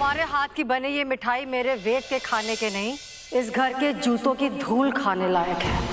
तुम्हारे हाथ की बनी ये मिठाई मेरे वेद के खाने के नहीं, इस घर के जूतों की धूल खाने लायक है।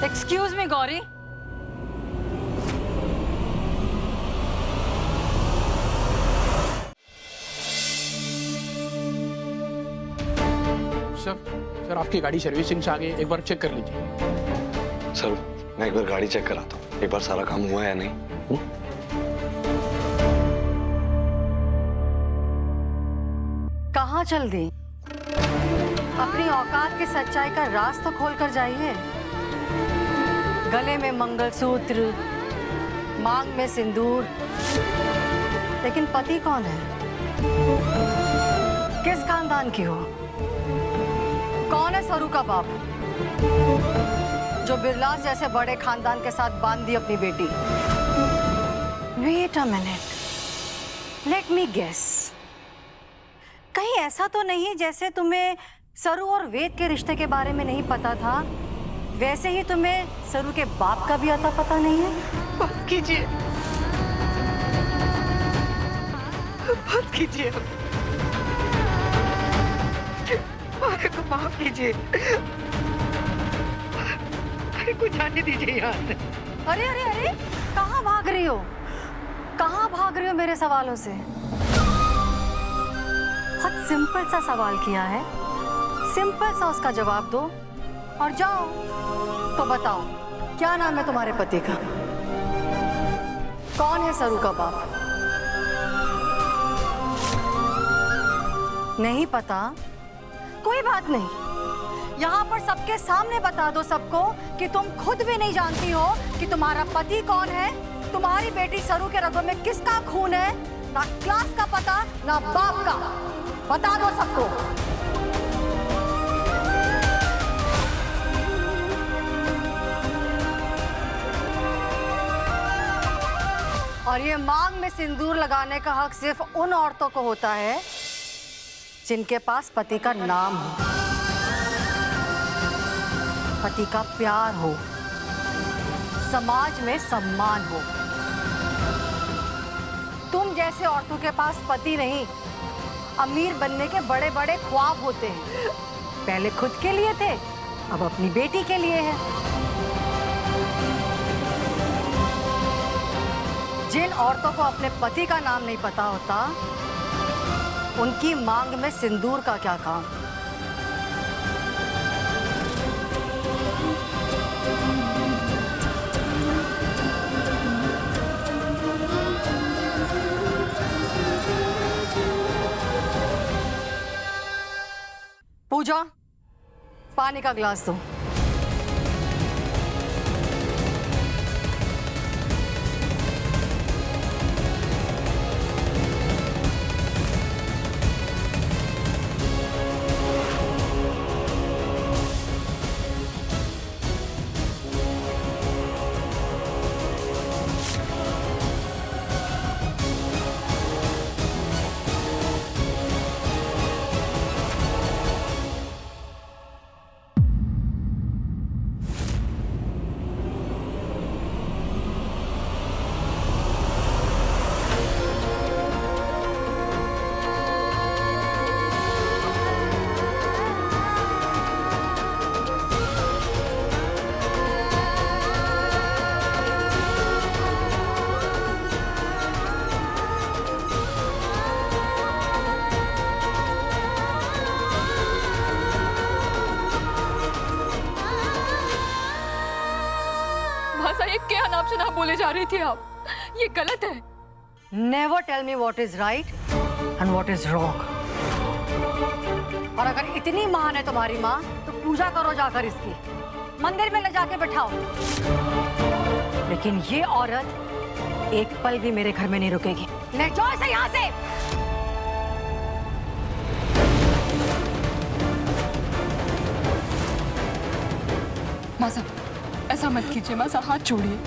Excuse me Gauri. सर आपकी गाड़ी सर्विसिंग से आ गई, एक बार चेक कर लीजिए। सर मैं एक बार गाड़ी चेक कराता हूँ, एक बार सारा काम हुआ है या नहीं। कहाँ चल दी? अपनी औकात की सच्चाई का राज तो खोल कर जाइए। गले में मंगलसूत्र, मांग में सिंदूर, लेकिन पति कौन है? किस खानदान की हो? कौन है सरू का बाप जो बिरलास जैसे बड़े खानदान के साथ बांध दी अपनी बेटी? Wait a minute, let me guess. कहीं ऐसा तो नहीं जैसे तुम्हें सरू और वेद के रिश्ते के बारे में नहीं पता था, वैसे ही तुम्हें सरू के बाप का भी अता पता नहीं है? माफ कीजिए, माफ कीजिए, मारे को माफ कीजिए, मारे को जाने दीजिए यहाँ से। अरे अरे अरे, कहाँ भाग रही हो? कहाँ भाग रही हो मेरे सवालों से? बहुत सिंपल सा सवाल किया है, सिंपल सा उसका जवाब दो और जाओ। तो बताओ, क्या नाम है तुम्हारे पति का? कौन है सरू का बाप? नहीं पता? कोई बात नहीं, यहाँ पर सबके सामने बता दो सबको कि तुम खुद भी नहीं जानती हो कि तुम्हारा पति कौन है। तुम्हारी बेटी सरू के रगों में किसका खून है? ना क्लास का पता, ना बाप का। बता दो सबको। और ये मांग में सिंदूर लगाने का हक सिर्फ उन औरतों को होता है जिनके पास पति का नाम हो, पति का प्यार हो, समाज में सम्मान हो। तुम जैसे औरतों के पास पति नहीं, अमीर बनने के बड़े बड़े ख्वाब होते हैं। पहले खुद के लिए थे, अब अपनी बेटी के लिए है। जिन औरतों को अपने पति का नाम नहीं पता होता, उनकी मांग में सिंदूर का क्या काम? पूजा, पानी का गिलास दो। ना बोले जा रही थी आप, ये गलत है। Never tell me what is right and what is wrong. और अगर इतनी महान है तुम्हारी माँ तो पूजा करो जाकर इसकी, मंदिर में ले जाके बैठाओ। लेकिन ये औरत एक पल भी मेरे घर में नहीं रुकेगी। ले जाओ इसे यहाँ से। माँ साहब ऐसा मत कीजिए, माँ साहब हाथ छोड़िए।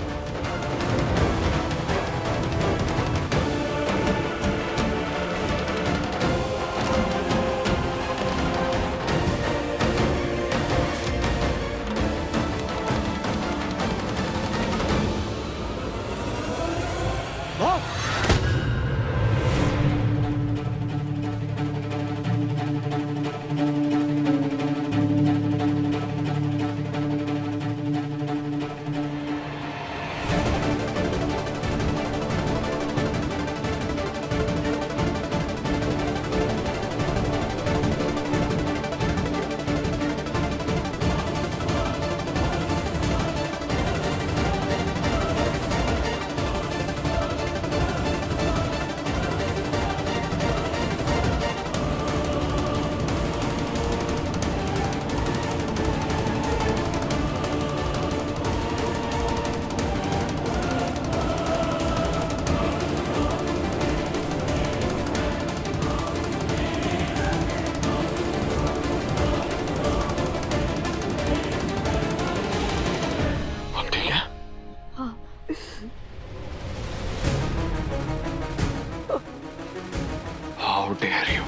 How dare you.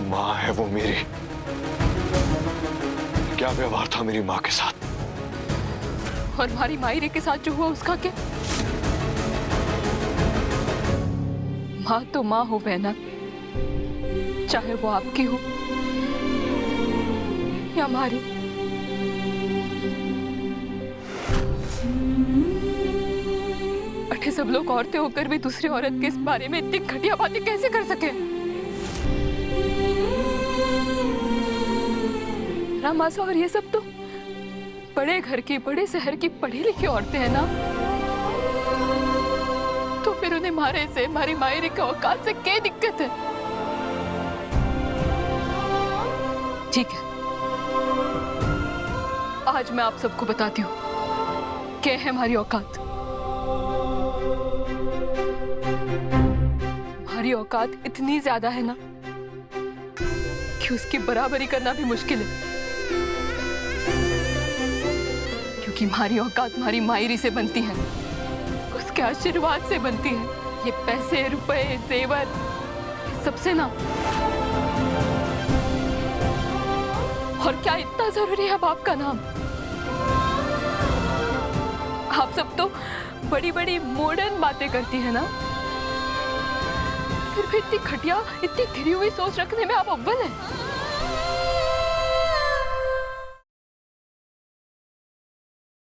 माँ है वो मेरी। क्या व्यवहार था मेरी माँ के साथ? और हमारी मायरे के साथ जो हुआ उसका क्या? माँ तो माँ हो बहना, चाहे वो आपकी हो या हमारी। अठे सब लोग औरतें होकर भी दूसरी औरत के इस बारे में इतनी घटिया बातें कैसे कर सके? रामासा, और ये सब तो बड़े घर की, बड़े शहर की पढ़ी लिखी औरतें हैं ना, तो फिर उन्हें मारे से, हमारी मायरे के औकात से क्या दिक्कत है? ठीक है, आज मैं आप सबको बताती हूँ क्या है हमारी औकात। हमारी औकात इतनी ज्यादा है ना कि उसकी बराबरी करना भी मुश्किल है, क्योंकि हमारी औकात हमारी मायरी से बनती है, उसके आशीर्वाद से बनती है। ये पैसे, रुपए, जेवर, सबसे ना। और क्या इतना जरूरी है बाप का नाम? आप सब तो बड़ी बड़ी मॉडर्न बातें करती है ना, फिर भी इतनी घटिया, इतनी घिरी हुई सोच रखने में आप अव्वल हैं।